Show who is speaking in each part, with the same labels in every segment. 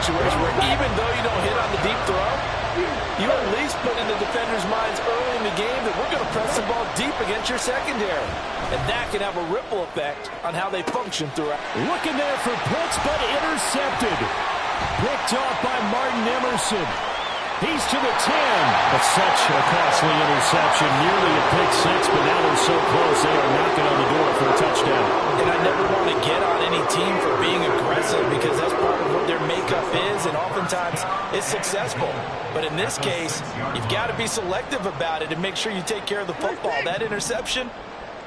Speaker 1: situation where even though you don't hit on the deep throw, you at least put in the defender's minds early in the game that we're going to press the ball deep against your secondary. And that can have a ripple effect on how they function throughout.
Speaker 2: Looking there for Pitts, but intercepted. Picked off by Martin Emerson. He's to the 10. But such a costly interception. Nearly a pick six, but now they're so close they are knocking on the door for a touchdown.
Speaker 1: And I never want to get on any team for being aggressive because that's part of what their makeup is, and oftentimes it's successful. But in this case, you've got to be selective about it and make sure you take care of the football. That interception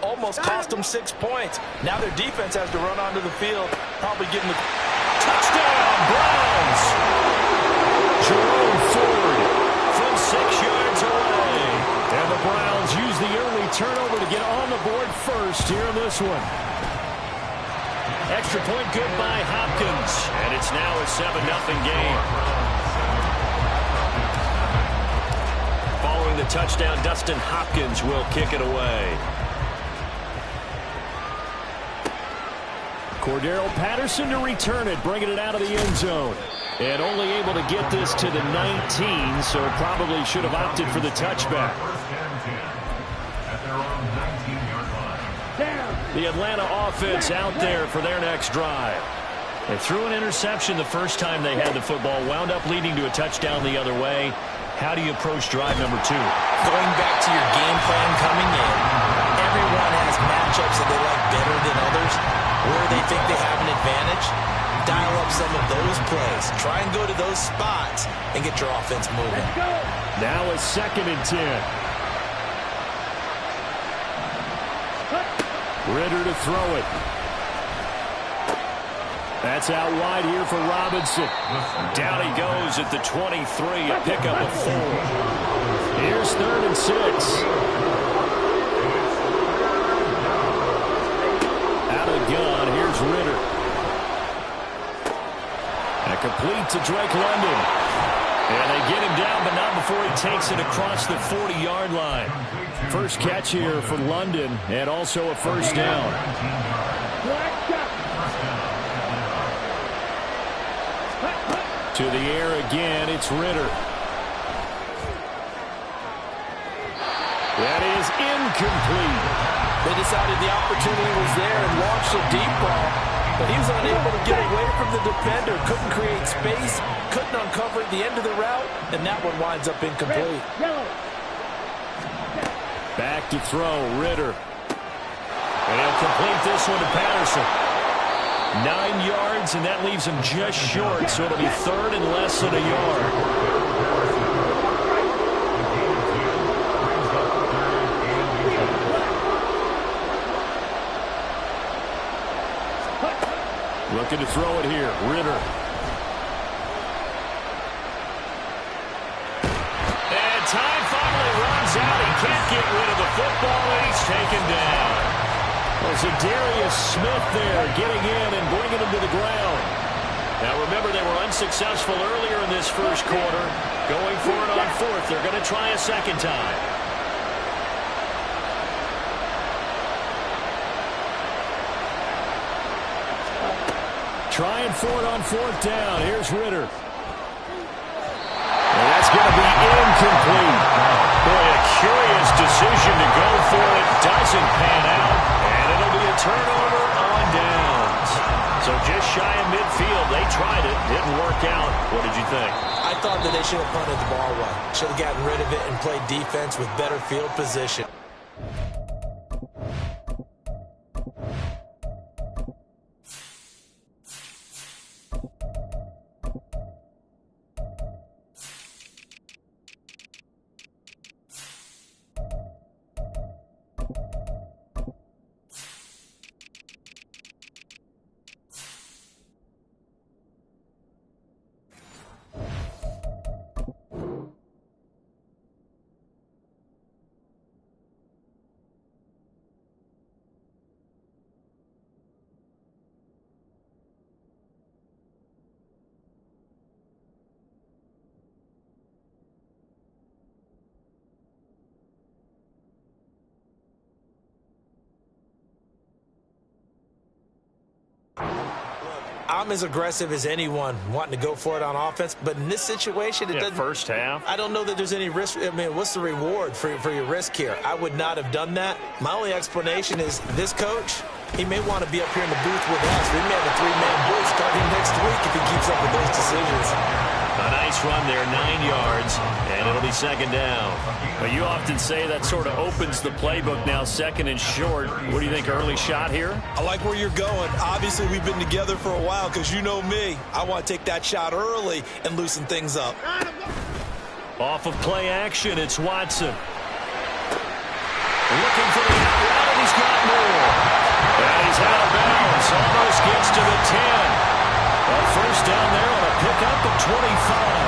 Speaker 1: almost cost them 6 points. Now their defense has to run onto the field, probably getting the
Speaker 2: touchdown, Browns! Jerome Ford from 6 yards away. And the Browns use the early turnover to get on the board first here in this one. Extra point good by Hopkins. And it's now a 7-0 game. Following the touchdown, Dustin Hopkins will kick it away. Cordero Patterson to return it, bringing it out of the end zone. And only able to get this to the 19, so probably should have opted for the touchback. The Atlanta offense out there for their next drive. They threw an interception the first time they had the football, wound up leading to a touchdown the other way. How do you approach drive number 2?
Speaker 1: Going back to your game plan coming in, everyone has matchups that they like better than others, where they think they have an advantage. Dial up some of those plays. Try and go to those spots and get your offense moving.
Speaker 2: Now a 2nd and 10. Ritter to throw it. That's out wide here for Robinson. Down he goes at the 23, a pickup of 4. Here's 3rd and 6. Out of the gun, here's Ritter. Complete to Drake London. And they get him down, but not before he takes it across the 40-yard line. First catch here for London, and also a first down. To the air again, it's Ritter. That is incomplete.
Speaker 1: They decided the opportunity was there and launched a deep ball. But he was unable to get away from the defender, couldn't create space, couldn't uncover the end of the route, and that one winds up incomplete.
Speaker 2: Back to throw, Ritter. And he'll complete this one to Patterson. 9 yards, and that leaves him just short, so it'll be 3rd and less than a yard. Looking to throw it here, Ritter. And time finally runs out. He can't get rid of the football, and he's taken down. Well, Zadarius Smith there getting in and bringing him to the ground. Now remember, they were unsuccessful earlier in this first quarter. Going for it on 4th. They're going to try a second time. Trying for it on 4th down. Here's Ritter. And that's going to be incomplete. Boy, a curious decision to go for it. Doesn't pan out. And it'll be a turnover on downs. So just shy of midfield. They tried it. Didn't work out. What did you think?
Speaker 1: I thought that they should have punted the ball away. Should have gotten rid of it and played defense with better field position. I'm as aggressive as anyone wanting to go for it on offense, but in this situation, it doesn't.
Speaker 2: First half.
Speaker 1: I don't know that there's any risk. I mean, what's the reward for your risk here? I would not have done that. My only explanation is this coach, he may want to be up here in the booth with us. We may have a three-man booth starting next week if he keeps up with those decisions.
Speaker 2: A nice run there, 9 yards, and it'll be second down. But you often say that sort of opens the playbook now, second and short. What do you think, early shot here?
Speaker 1: I like where you're going. Obviously, we've been together for a while because you know me. I want to take that shot early and loosen things up.
Speaker 2: Off of play action, it's Watson. Looking for the out route, and he's got more. And he's out of bounds, almost gets to the 10. A first down there on a pickup of 25.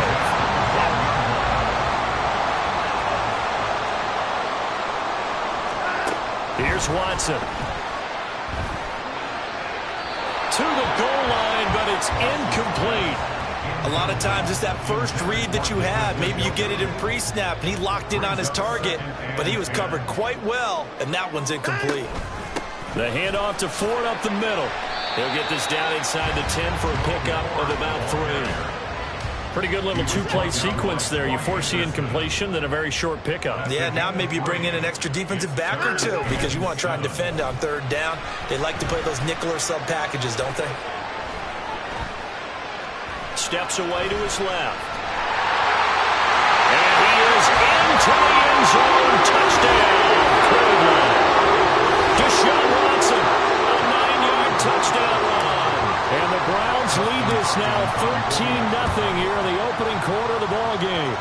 Speaker 2: Here's Watson. To the goal line, but it's incomplete.
Speaker 1: A lot of times it's that first read that you have. Maybe you get it in pre-snap, and he locked in on his target, but he was covered quite well, and that one's incomplete.
Speaker 2: The handoff to Ford up the middle. He'll get this down inside the 10 for a pickup of about 3. Pretty good little two-play sequence there. You force the incompletion, then a very short pickup.
Speaker 1: Yeah, now maybe you bring in an extra defensive back or two because you want to try and defend on third down. They like to play those nickel or sub packages, don't they?
Speaker 2: Steps away to his left. And he is into the end zone. Touchdown. Deshaun Watson, a 9-yard touchdown run. And the Browns lead this now 13-0 here in the opening quarter of the ball game.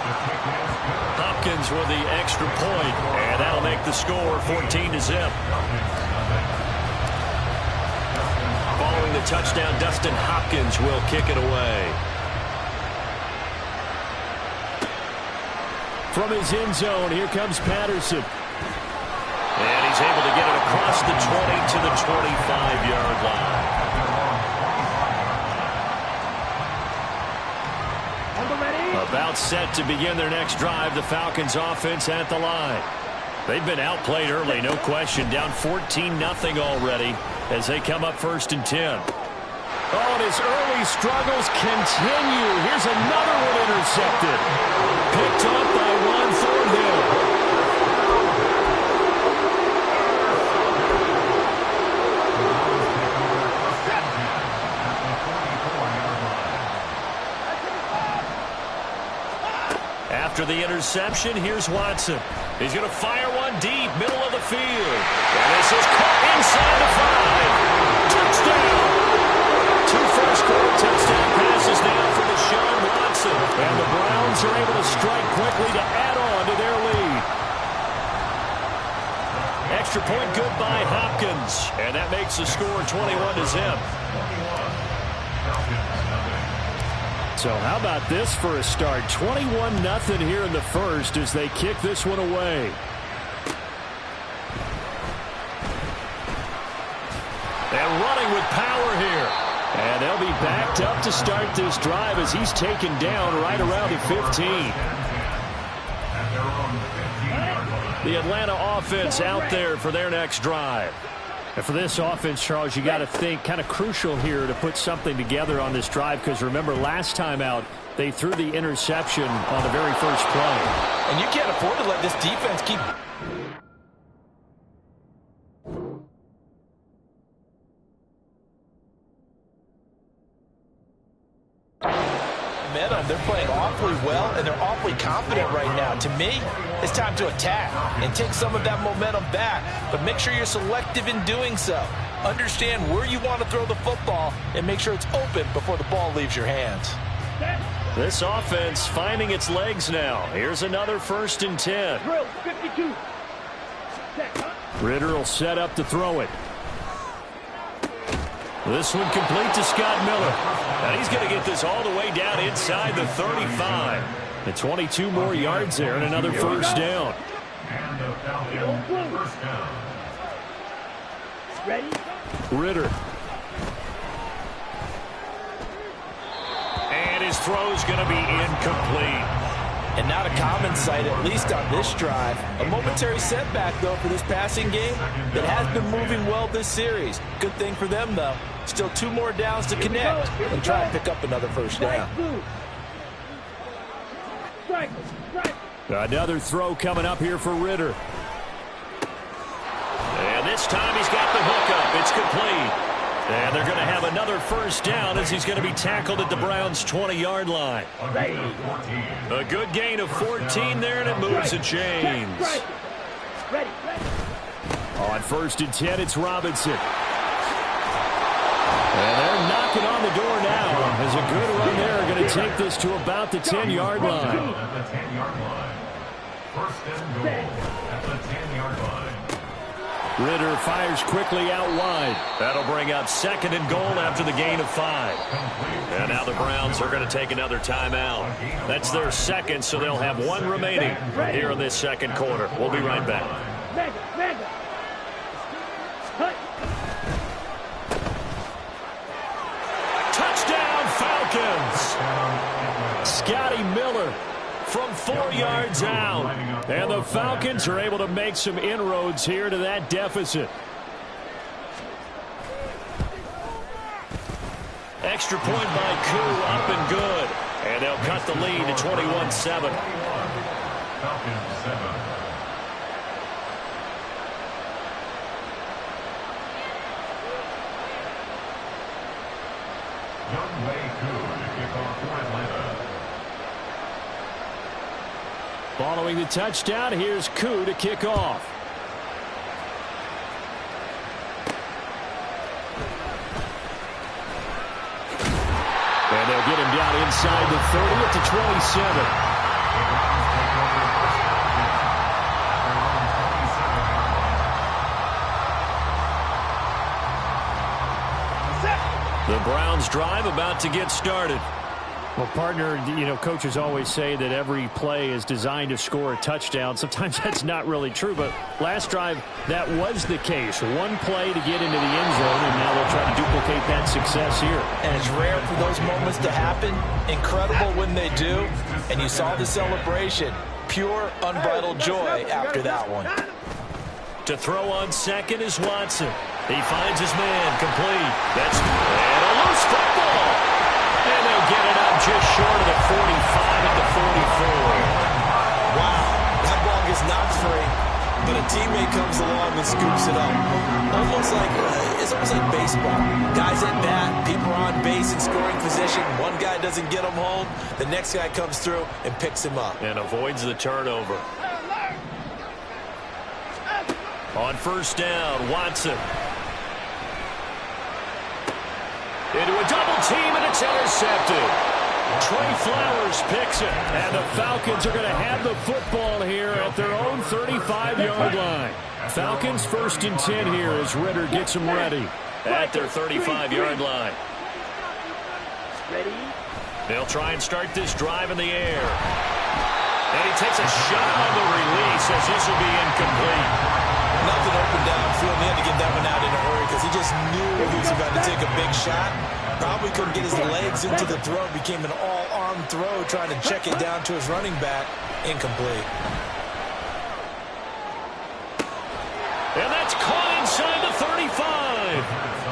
Speaker 2: Hopkins with the extra point, and that'll make the score 14-0. Following the touchdown, Dustin Hopkins will kick it away. From his end zone, here comes Patterson. And he's able to get it across the 20 to the 25-yard line. About set to begin their next drive, the Falcons offense at the line. They've been outplayed early, no question. Down 14-0 already as they come up 1st and 10. Oh, and his early struggles continue. Here's another one intercepted. Picked up by Juan Thornhill. After the interception, here's Watson. He's going to fire one deep, middle of the field. And this is caught inside the 5. Touchdown! 2 first-quarter touchdown passes now for Deshaun Watson. And the Browns are able to strike quickly to add on to their lead. Extra point good by Hopkins. And that makes the score 21-0. So how about this for a start? 21-0 here in the first as they kick this one away. And running with power here. And they'll be backed up to start this drive as he's taken down right around the 15. The Atlanta offense out there for their next drive. And for this offense, Charles, you got to think kind of crucial here to put something together on this drive because remember last time out they threw the interception on the very first play.
Speaker 1: And you can't afford to let this defense keep momentum. They're playing awfully well, and they're awfully confident right now. To me, it's time to attack and take some of that momentum back, but make sure you're selective in doing so. Understand where you want to throw the football and make sure it's open before the ball leaves your hands.
Speaker 2: This offense finding its legs now. Here's another 1st and 10. Ritter will set up to throw it. This one complete to Scott Miller. And he's going to get this all the way down inside the 35. And 22 more yards there and another first down. Ritter. And his throw's going to be incomplete.
Speaker 1: And not a common sight, at least on this drive. A momentary setback, though, for this passing game that has been moving well this series. Good thing for them, though. Still 2 more downs to connect and try and pick up another first down.
Speaker 2: Another throw coming up here for Ridder. And this time he's got the hook up. It's complete. And they're going to have another first down as he's going to be tackled at the Browns' 20-yard line. A good gain of 14 there, and it moves the chains. On 1st and 10, it's Robinson. And they're knocking on the door now. As a good run there, going to take this to about the 10-yard line.
Speaker 3: First and goal at the 10-yard line.
Speaker 2: Ridder fires quickly out wide. That'll bring up 2nd and goal after the gain of 5. And now the Browns are going to take another timeout. That's their 2nd, so they'll have 1 remaining here in this 2nd quarter. We'll be right back. Touchdown, Falcons! Scotty Miller from 4 yards out. And the Falcons are able to make some inroads here to that deficit. Extra point by Koo, up and good. And they'll cut the lead to 21-7.
Speaker 3: Falcons 7. Younghoe Koo to kick off for Atlanta.
Speaker 2: Following the touchdown, here's Koo to kick off. And they'll get him down inside the 30 at the 27. The Browns drive about to get started.
Speaker 4: Well, partner, you know, coaches always say that every play is designed to score a touchdown. Sometimes that's not really true, but last drive, that was the case. 1 play to get into the end zone, and now they'll try to duplicate that success here.
Speaker 1: And it's rare for those moments to happen. Incredible when they do. And you saw the celebration. Pure, unbridled joy after that one.
Speaker 2: To throw on 2nd is Watson. He finds his man, complete. That's and a loose football. And they'll get it up just short of the 45 at the 44.
Speaker 1: Wow, that ball gets knocked free, but a teammate comes along and scoops it up. It's almost like baseball. Guys at bat, people are on base in scoring position. One guy doesn't get him home, the next guy comes through and picks him up.
Speaker 2: And avoids the turnover. On 1st down, Watson. Into a double team, and it's intercepted. Trey Flowers picks it, and the Falcons are going to have the football here at their own 35-yard line. Falcons 1st and 10 here as Ridder gets them ready at their 35-yard line. They'll try and start this drive in the air. And he takes a shot on the release as this will be incomplete.
Speaker 1: Nothing open downfield. He had to get that one out in a hurry because he just knew he was about to take a big shot. Probably couldn't get his legs into the throw. Became an all-arm throw trying to check it down to his running back. Incomplete.
Speaker 2: And that's caught inside the 35.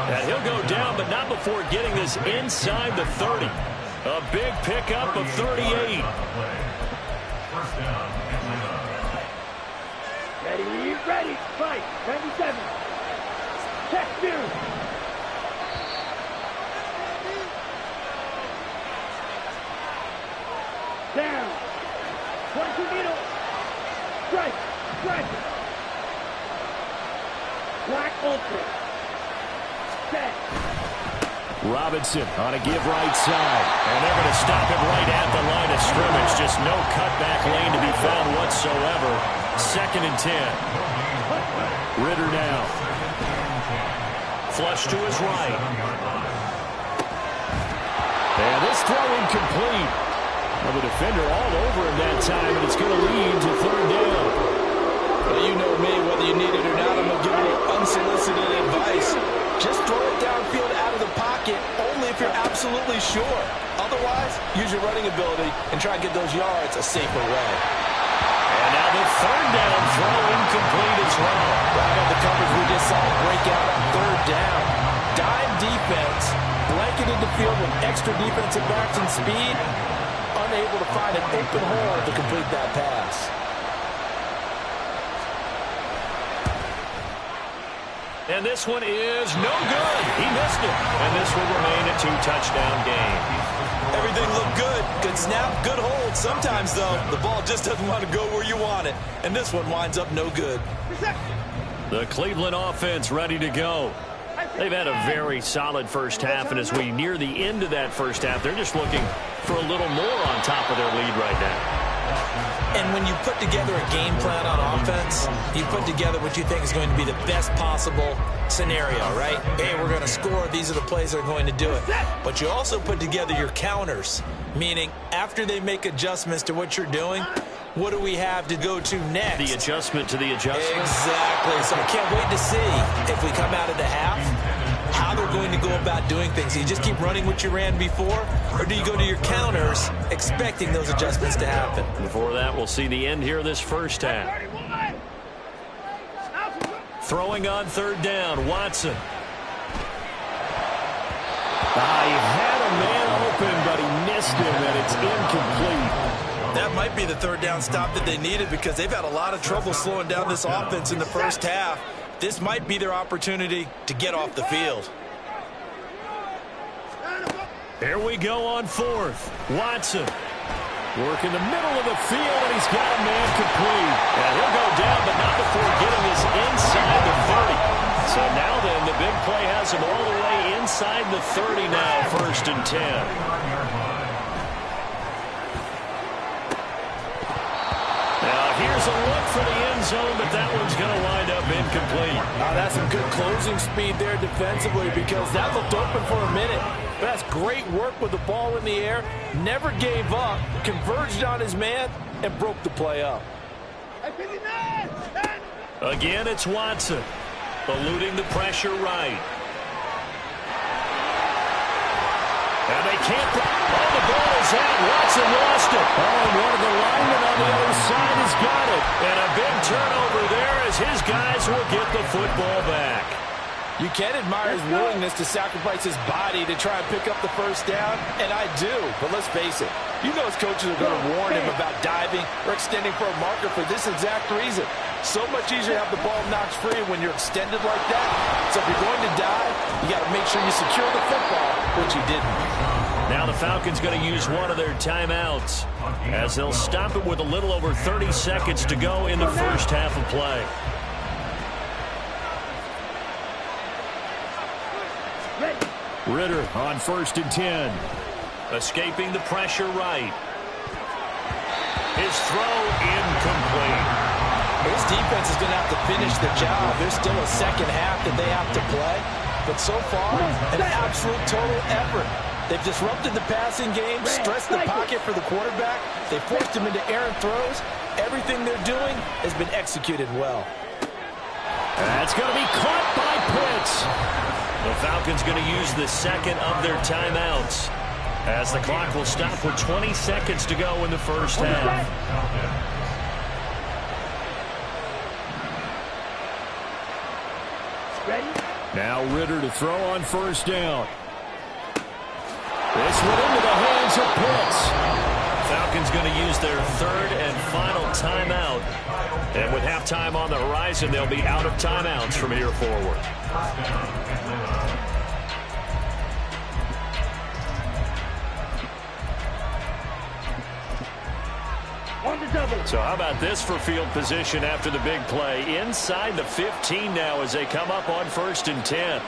Speaker 2: And he'll go down, but not before getting this inside the 30. A big pickup of 38.
Speaker 3: First down, Atlanta.
Speaker 5: Ready, fight, 97. Check 2. Down. 22 middle. Strike. Black ultra. Set.
Speaker 2: Robinson on a give right side. And they're going to stop him right at the line of scrimmage. Just no cutback lane to be found whatsoever. 2nd and 10. Ridder now. Flush to his right. And this throw incomplete. Well, the defender all over him that time, and it's going to lead to 3rd down.
Speaker 1: Well, you know me, whether you need it or not, I'm going to give you unsolicited advice. Just throw it downfield out of the pocket, only if you're absolutely sure. Otherwise, use your running ability and try and get those yards a safer way.
Speaker 2: And now the third down throw incomplete as well.
Speaker 1: Right on the coverage, we just saw a breakout on third down. Dime defense, blanketed the field with extra defensive backs and speed, unable to find an open hole to complete that pass.
Speaker 2: And this one is no good. He missed it. And this will remain a 2-touchdown game.
Speaker 1: Everything looked good. Good snap, good hold. Sometimes, though, the ball just doesn't want to go where you want it. And this one winds up no good.
Speaker 2: The Cleveland offense ready to go.
Speaker 4: They've had a very solid first half, and as we near the end of that first half, they're just looking for a little more on top of their lead right now.
Speaker 1: And when you put together a game plan on offense, you put together what you think is going to be the best possible scenario, right? Hey, we're going to score. These are the plays that are going to do it. But you also put together your counters, meaning after they make adjustments to what you're doing, what do we have to go to next?
Speaker 4: The adjustment to the adjustment.
Speaker 1: Exactly. So I can't wait to see if we come out of the half, how they're going to go about doing things. Do you just keep running what you ran before, or do you go to your counters expecting those adjustments to happen?
Speaker 4: Before that, we'll see the end here of this first half. Throwing on third down, Watson. He had a man open, but he missed him, and it's incomplete.
Speaker 1: That might be the third down stop that they needed because they've had a lot of trouble slowing down this offense in the first half. This might be their opportunity to get off the field.
Speaker 4: Here we go on fourth. Watson. Work in the middle of the field, and he's got a man complete. And he'll go down, but not before getting this inside the 30. So now then, the big play has him all the way inside the 30 now, 1st and 10. Here's a look for the end zone, but that one's going to wind up incomplete.
Speaker 1: That's some good closing speed there defensively because that looked open for a minute. But that's great work with the ball in the air. Never gave up, converged on his man, and broke the play up.
Speaker 4: Again, it's Watson, eluding the pressure right. And they can't. Oh, the ball is out. Watson lost it. Oh, and one of the linemen on the other side has got it. And a big turnover there as his guys will get the football back.
Speaker 1: You can admire his willingness to sacrifice his body to try and pick up the first down, and I do. But let's face it, you know his coaches are going to warn him about diving or extending for a marker for this exact reason. So much easier to have the ball knocked free when you're extended like that. So if you're going to dive, you got to make sure you secure the football, which he didn't.
Speaker 4: Now the Falcons going to use one of their timeouts as they'll stop it with a little over 30 seconds to go in the first half of play. Ritter on 1st and 10. Escaping the pressure right. His throw incomplete.
Speaker 1: This defense is going to have to finish the job. There's still a second half that they have to play. But so far, an absolute total effort. They've disrupted the passing game, stressed the pocket for the quarterback. They forced him into errant throws. Everything they're doing has been executed well.
Speaker 4: That's going to be caught by Pitts. The Falcons going to use the second of their timeouts as the clock will stop with 20 seconds to go in the first half. Now Ritter to throw on 1st down. This went into the hands of Pitts. Falcons going to use their third and final timeout. And with halftime on the horizon, they'll be out of timeouts from here forward. So how about this for field position after the big play? Inside the 15 now as they come up on 1st and 10.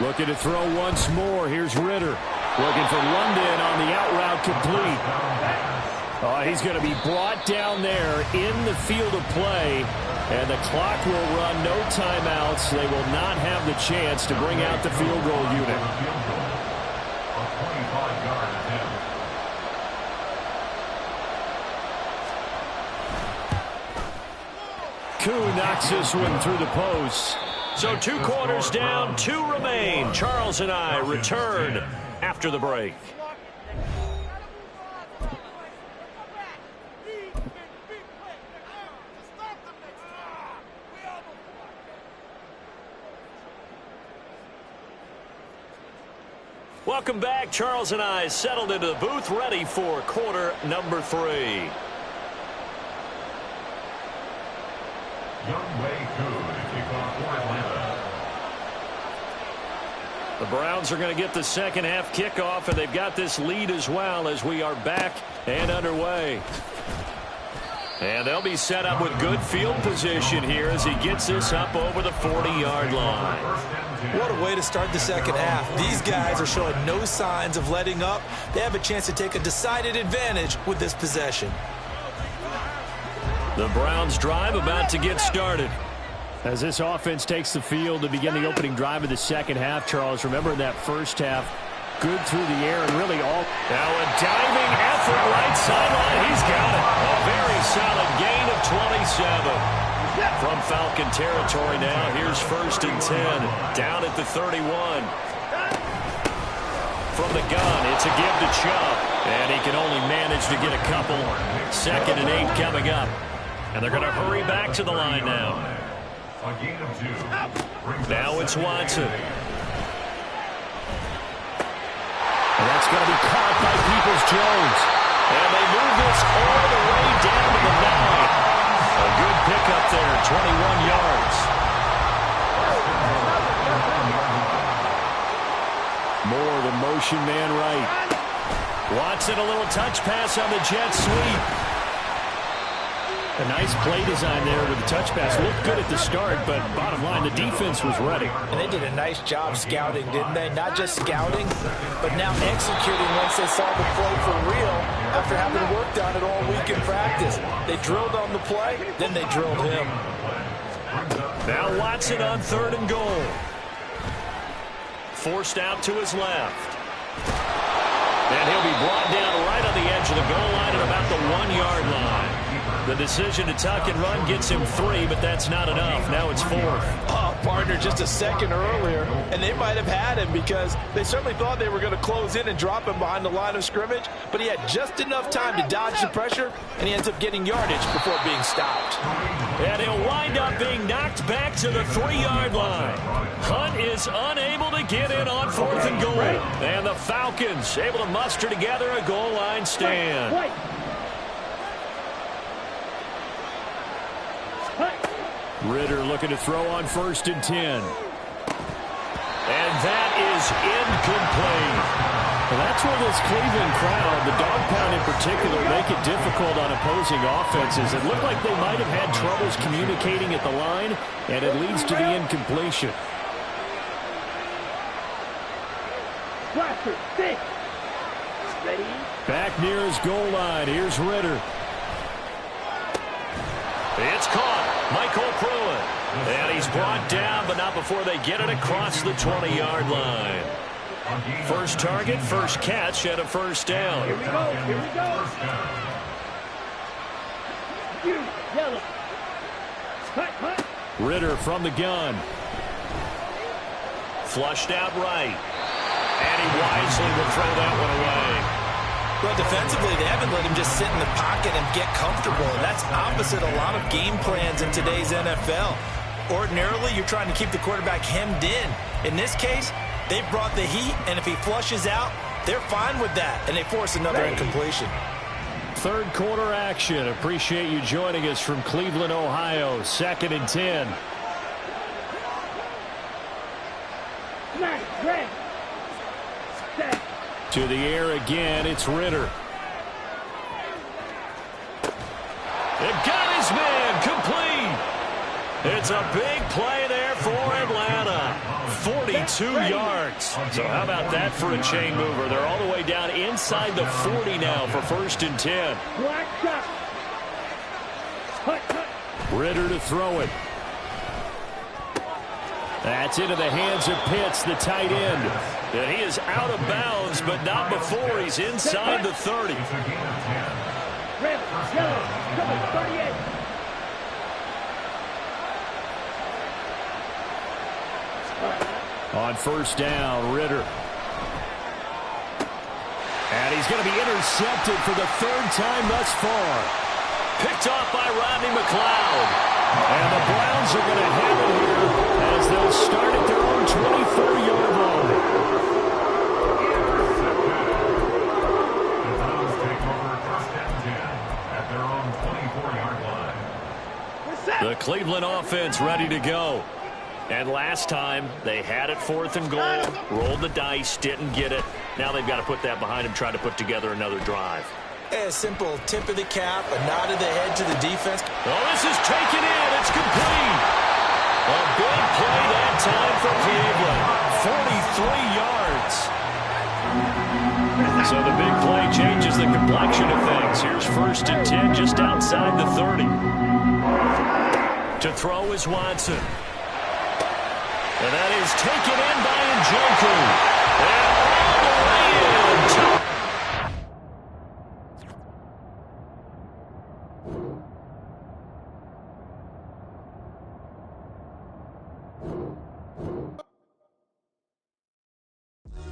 Speaker 4: Looking to throw once more. Here's Ritter. Looking for London on the out route complete. He's going to be brought down there in the field of play. And the clock will run, no timeouts. They will not have the chance to bring out the field goal unit. Koo knocks this one through the post.
Speaker 2: So 2 quarters down, 2 remain. Charles and I return after the break. Welcome back. Charles and I settled into the booth, ready for quarter number 3.
Speaker 3: Younghoe Koo to kick off for Atlanta.
Speaker 2: The Browns are going to get the second half kickoff, and they've got this lead as well as we are back and underway. And they'll be set up with good field position here as he gets this up over the 40-yard line.
Speaker 1: What a way to start the second half. These guys are showing no signs of letting up. They have a chance to take a decided advantage with this possession.
Speaker 2: The Browns drive about to get started.
Speaker 4: As this offense takes the field to begin the opening drive of the second half, Charles, remember in that first half, good through the air and really all.
Speaker 2: Now a diving effort right sideline. He's got it. A very solid gain of 27. From Falcon territory now, here's 1st and 10. Down at the 31. From the gun, it's a give to Chubb. And he can only manage to get a couple. 2nd and 8 coming up. And they're going to hurry back to the line now.
Speaker 3: A gain of 2.
Speaker 2: Now it's Watson.
Speaker 4: And that's going to be caught by Peoples-Jones.
Speaker 2: And they move this all the way down to the 9. A good pickup there, 21 yards.
Speaker 4: More the motion man right.
Speaker 2: Watson, a little touch pass on the jet sweep.
Speaker 4: A nice play design there with the touch pass. Looked good at the start, but bottom line, the defense was ready.
Speaker 1: And they did a nice job scouting, didn't they? Not just scouting, but now executing once they saw the play for real after having worked on it all week in practice. They drilled on the play, then they drilled him.
Speaker 2: Now Watson on 3rd and goal. Forced out to his left. And he'll be brought down right on the edge of the goal line at about the 1-yard line. The decision to tuck and run gets him 3, but that's not enough. Now it's 4th.
Speaker 1: Oh, partner, just a second earlier, and they might have had him because they certainly thought they were going to close in and drop him behind the line of scrimmage, but he had just enough time to dodge the pressure, and he ends up getting yardage before being stopped.
Speaker 2: And he'll wind up being knocked back to the 3-yard line. Hunt is unable to get in on 4th and goal. And the Falcons able to muster together a goal line stand.
Speaker 4: Ritter looking to throw on 1st and 10.
Speaker 2: And that is incomplete.
Speaker 4: Well, that's where this Cleveland crowd, the dog pound in particular, make it difficult on opposing offenses. It looked like they might have had troubles communicating at the line, and it leads to the incompletion.
Speaker 5: Ready?
Speaker 4: Back near his goal line. Here's Ritter.
Speaker 2: It's caught. Michael Pruitt. And he's brought down, but not before they get it across the 20-yard line. First target, first catch, and a 1st down.
Speaker 5: Here we go. Here we go. You, yellow. Cut.
Speaker 4: Ritter from the gun.
Speaker 2: Flushed out right. And he wisely will throw that one away.
Speaker 1: Well, defensively, they haven't let him just sit in the pocket and get comfortable. And that's opposite a lot of game plans in today's NFL. Ordinarily, you're trying to keep the quarterback hemmed in. In this case, they brought the heat, and if he flushes out, they're fine with that, and they force another incompletion.
Speaker 4: 3rd quarter action. Appreciate you joining us from Cleveland, Ohio. 2nd and 10.
Speaker 5: Red. Set.
Speaker 4: To the air again, it's Ritter.
Speaker 2: It got his man complete. It's a big play there for Atlanta. 42 yards. So how about that for a chain mover? They're all the way down inside the 40 now for 1st and 10.
Speaker 5: Black shot. Cut.
Speaker 4: Ritter to throw it. That's into the hands of Pitts, the tight end.
Speaker 2: And he is out of bounds, but not before he's inside the 30.
Speaker 5: Red, yellow, cover 38.
Speaker 4: On first down, Ritter. And he's going to be intercepted for the third time thus far.
Speaker 2: Picked off by Rodney McLeod.
Speaker 4: And the Browns are going to have it here as they'll start at their own 24-yard line.
Speaker 3: The Browns take over first and 10 at their own 24-yard line.
Speaker 2: The Cleveland offense ready to go.
Speaker 4: And last time, they had it 4th and goal, rolled the dice, didn't get it. Now they've got to put that behind them, try to put together another drive.
Speaker 1: A simple tip of the cap, a nod of the head to the defense.
Speaker 2: Oh, this is taken in. It's complete. A big play that time for Cleveland. 43 yards.
Speaker 4: So the big play changes the complexion of things. Here's first and 10 just outside the 30.
Speaker 2: To throw is Watson. And that is taken in by Njoku. And all the way in.